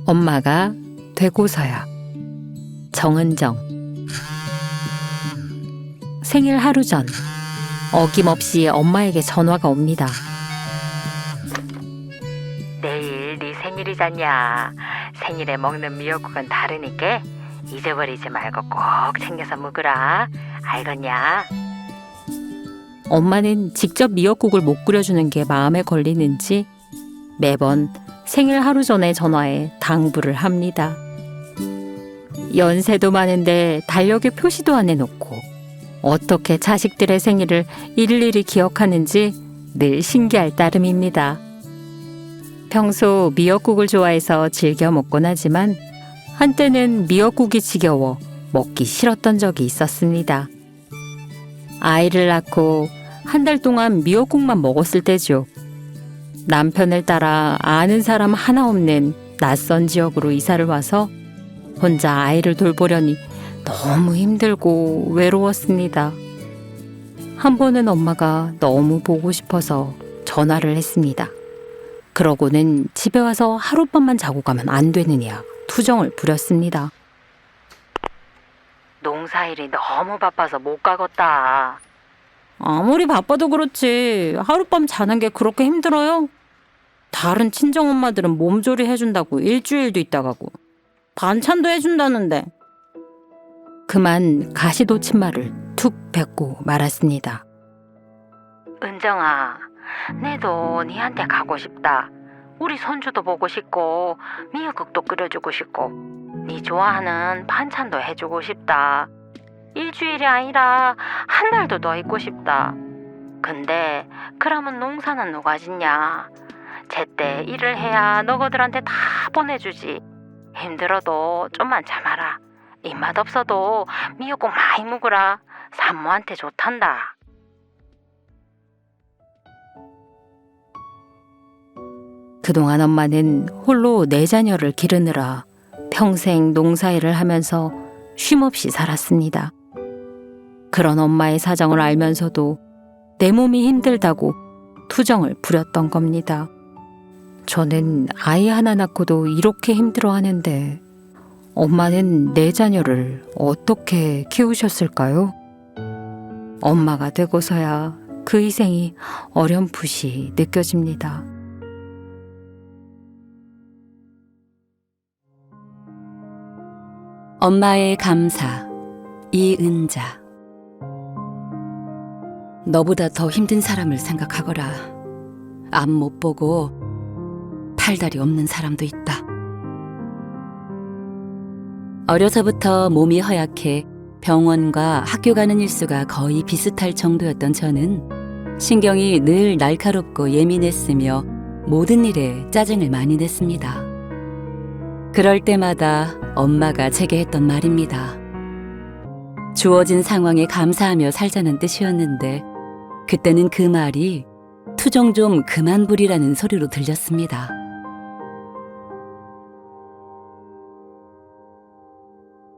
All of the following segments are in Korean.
엄마가 되고서야. 정은정. 생일 하루 전 어김없이 엄마에게 전화가 옵니다. 내일 네 생일이잖냐. 생일에 먹는 미역국은 다르니까 잊어버리지 말고 꼭 챙겨서 먹으라. 알겠냐? 엄마는 직접 미역국을 못 끓여주는 게 마음에 걸리는지 매번 생일 하루 전에 전화해 당부를 합니다. 연세도 많은데 달력에 표시도 안 해놓고 어떻게 자식들의 생일을 일일이 기억하는지 늘 신기할 따름입니다. 평소 미역국을 좋아해서 즐겨 먹곤 하지만 한때는 미역국이 지겨워 먹기 싫었던 적이 있었습니다. 아이를 낳고 한 달 동안 미역국만 먹었을 때죠. 남편을 따라 아는 사람 하나 없는 낯선 지역으로 이사를 와서 혼자 아이를 돌보려니 너무 힘들고 외로웠습니다. 한 번은 엄마가 너무 보고 싶어서 전화를 했습니다. 그러고는 집에 와서 하룻밤만 자고 가면 안 되느냐 투정을 부렸습니다. 농사일이 너무 바빠서 못 가겠다. 아무리 바빠도 그렇지 하룻밤 자는 게 그렇게 힘들어요? 다른 친정엄마들은 몸조리 해준다고 일주일도 있다 가고 반찬도 해준다는데. 그만 가시돋친 말을 툭 뱉고 말았습니다. 은정아, 내도 니한테 가고 싶다. 우리 손주도 보고 싶고 미역국도 끓여주고 싶고 니 좋아하는 반찬도 해주고 싶다. 일주일이 아니라 한 달도 더 있고 싶다. 근데 그러면 농사는 누가 짓냐? 제때 일을 해야 너희들한테 다 보내주지. 힘들어도 좀만 참아라. 입맛 없어도 미역국 많이 먹으라. 산모한테 좋단다. 그동안 엄마는 홀로 4자녀를 기르느라 평생 농사일을 하면서 쉼없이 살았습니다. 그런 엄마의 사정을 알면서도 내 몸이 힘들다고 투정을 부렸던 겁니다. 저는 아이 하나 낳고도 이렇게 힘들어하는데 엄마는 4자녀를 어떻게 키우셨을까요? 엄마가 되고서야 그 희생이 어렴풋이 느껴집니다. 엄마의 감사, 이은자. 너보다 더 힘든 사람을 생각하거라. 앞 못 보고 팔다리 없는 사람도 있다. 어려서부터 몸이 허약해 병원과 학교 가는 일수가 거의 비슷할 정도였던 저는 신경이 늘 날카롭고 예민했으며 모든 일에 짜증을 많이 냈습니다. 그럴 때마다 엄마가 제게 했던 말입니다. 주어진 상황에 감사하며 살자는 뜻이었는데 그때는 그 말이 투정 좀 그만 부리라는 소리로 들렸습니다.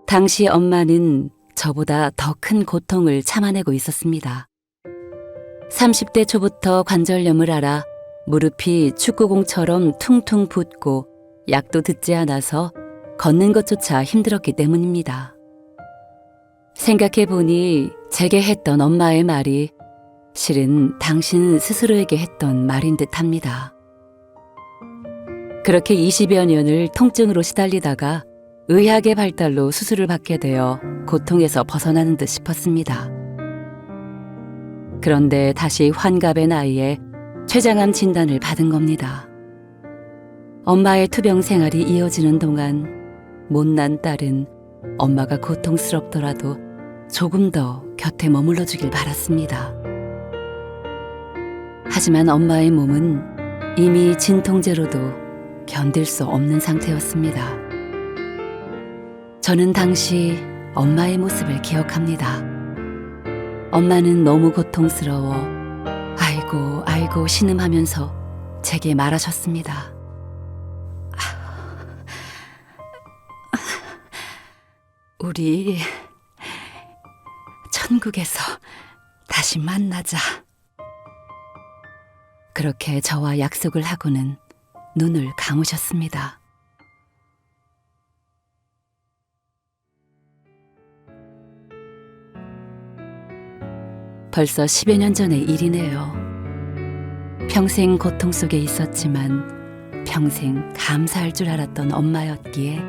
당시 엄마는 저보다 더 큰 고통을 참아내고 있었습니다. 30대 초부터 관절염을 앓아 무릎이 축구공처럼 퉁퉁 붓고 약도 듣지 않아서 걷는 것조차 힘들었기 때문입니다. 생각해보니 제게 했던 엄마의 말이 실은 당신 스스로에게 했던 말인 듯합니다. 그렇게 20여 년을 통증으로 시달리다가 의학의 발달로 수술을 받게 되어 고통에서 벗어나는 듯 싶었습니다. 그런데 다시 환갑의 나이에 췌장암 진단을 받은 겁니다. 엄마의 투병 생활이 이어지는 동안 못난 딸은 엄마가 고통스럽더라도 조금 더 곁에 머물러 주길 바랐습니다. 하지만 엄마의 몸은 이미 진통제로도 견딜 수 없는 상태였습니다. 저는 당시 엄마의 모습을 기억합니다. 엄마는 너무 고통스러워 아이고 아이고 신음하면서 제게 말하셨습니다. 우리 천국에서 다시 만나자. 그렇게 저와 약속을 하고는 눈을 감으셨습니다. 벌써 10여 년 전의 일이네요. 평생 고통 속에 있었지만 평생 감사할 줄 알았던 엄마였기에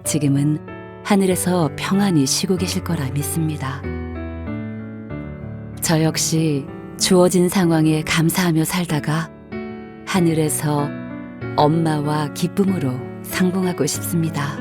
지금은 하늘에서 평안히 쉬고 계실 거라 믿습니다. 저 역시 주어진 상황에 감사하며 살다가 하늘에서 엄마와 기쁨으로 상봉하고 싶습니다.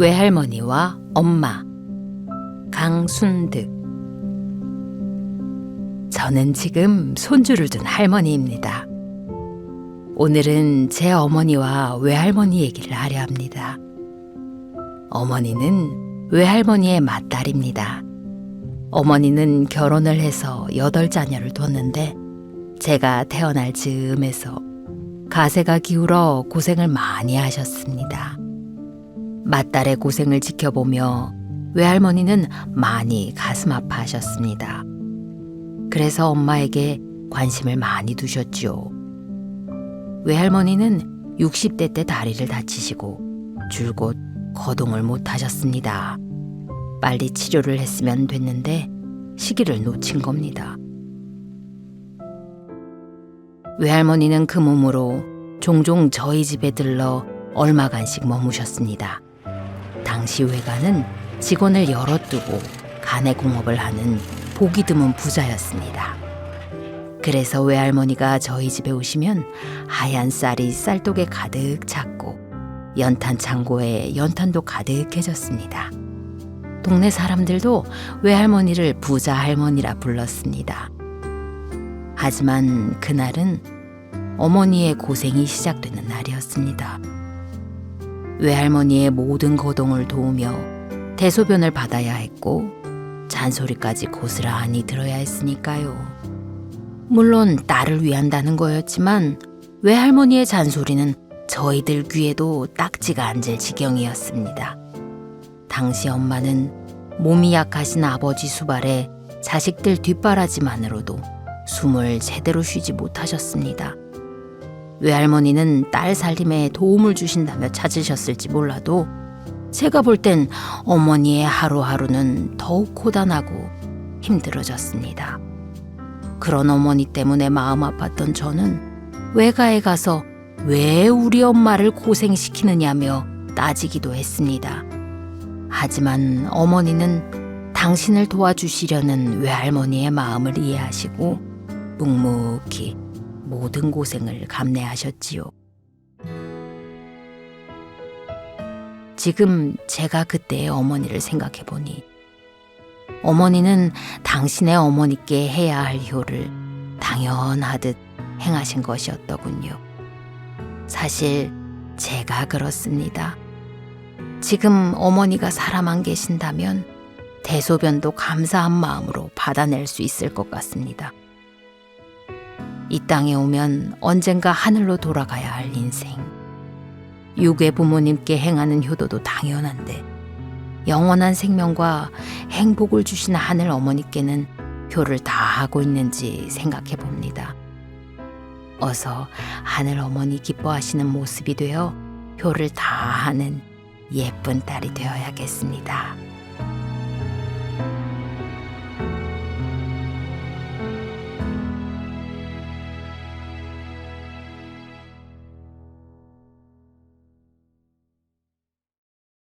외할머니와 엄마 강순득. 저는 지금 손주를 둔 할머니입니다. 오늘은 제 어머니와 외할머니 얘기를 하려 합니다. 어머니는 외할머니의 맏딸입니다. 어머니는 결혼을 해서 8자녀를 뒀는데 제가 태어날 즈음에서 가세가 기울어 고생을 많이 하셨습니다. 맏딸의 고생을 지켜보며 외할머니는 많이 가슴 아파하셨습니다. 그래서 엄마에게 관심을 많이 두셨죠. 외할머니는 60대 때 다리를 다치시고 줄곧 거동을 못 하셨습니다. 빨리 치료를 했으면 됐는데 시기를 놓친 겁니다. 외할머니는 그 몸으로 종종 저희 집에 들러 얼마간씩 머무셨습니다. 당시 외가는 직원을 여럿 두고 간의 공업을 하는 보기 드문 부자였습니다. 그래서 외할머니가 저희 집에 오시면 하얀 쌀이 쌀독에 가득 찼고 연탄 창고에 연탄도 가득해졌습니다. 동네 사람들도 외할머니를 부자 할머니라 불렀습니다. 하지만 그날은 어머니의 고생이 시작되는 날이었습니다. 외할머니의 모든 거동을 도우며 대소변을 받아야 했고 잔소리까지 고스란히 들어야 했으니까요. 물론 딸을 위한다는 거였지만 외할머니의 잔소리는 저희들 귀에도 딱지가 앉을 지경이었습니다. 당시 엄마는 몸이 약하신 아버지 수발에 자식들 뒷바라지만으로도 숨을 제대로 쉬지 못하셨습니다. 외할머니는 딸 살림에 도움을 주신다며 찾으셨을지 몰라도 제가 볼 땐 어머니의 하루하루는 더욱 고단하고 힘들어졌습니다. 그런 어머니 때문에 마음 아팠던 저는 외가에 가서 왜 우리 엄마를 고생시키느냐며 따지기도 했습니다. 하지만 어머니는 당신을 도와주시려는 외할머니의 마음을 이해하시고 묵묵히 모든 고생을 감내하셨지요. 지금 제가 그때의 어머니를 생각해보니 어머니는 당신의 어머니께 해야 할 효를 당연하듯 행하신 것이었더군요. 사실 제가 그렇습니다. 지금 어머니가 살아만 계신다면 대소변도 감사한 마음으로 받아낼 수 있을 것 같습니다. 이 땅에 오면 언젠가 하늘로 돌아가야 할 인생. 유괴 부모님께 행하는 효도도 당연한데 영원한 생명과 행복을 주신 하늘 어머니께는 효를 다 하고 있는지 생각해 봅니다. 어서 하늘 어머니 기뻐하시는 모습이 되어 효를 다 하는 예쁜 딸이 되어야겠습니다.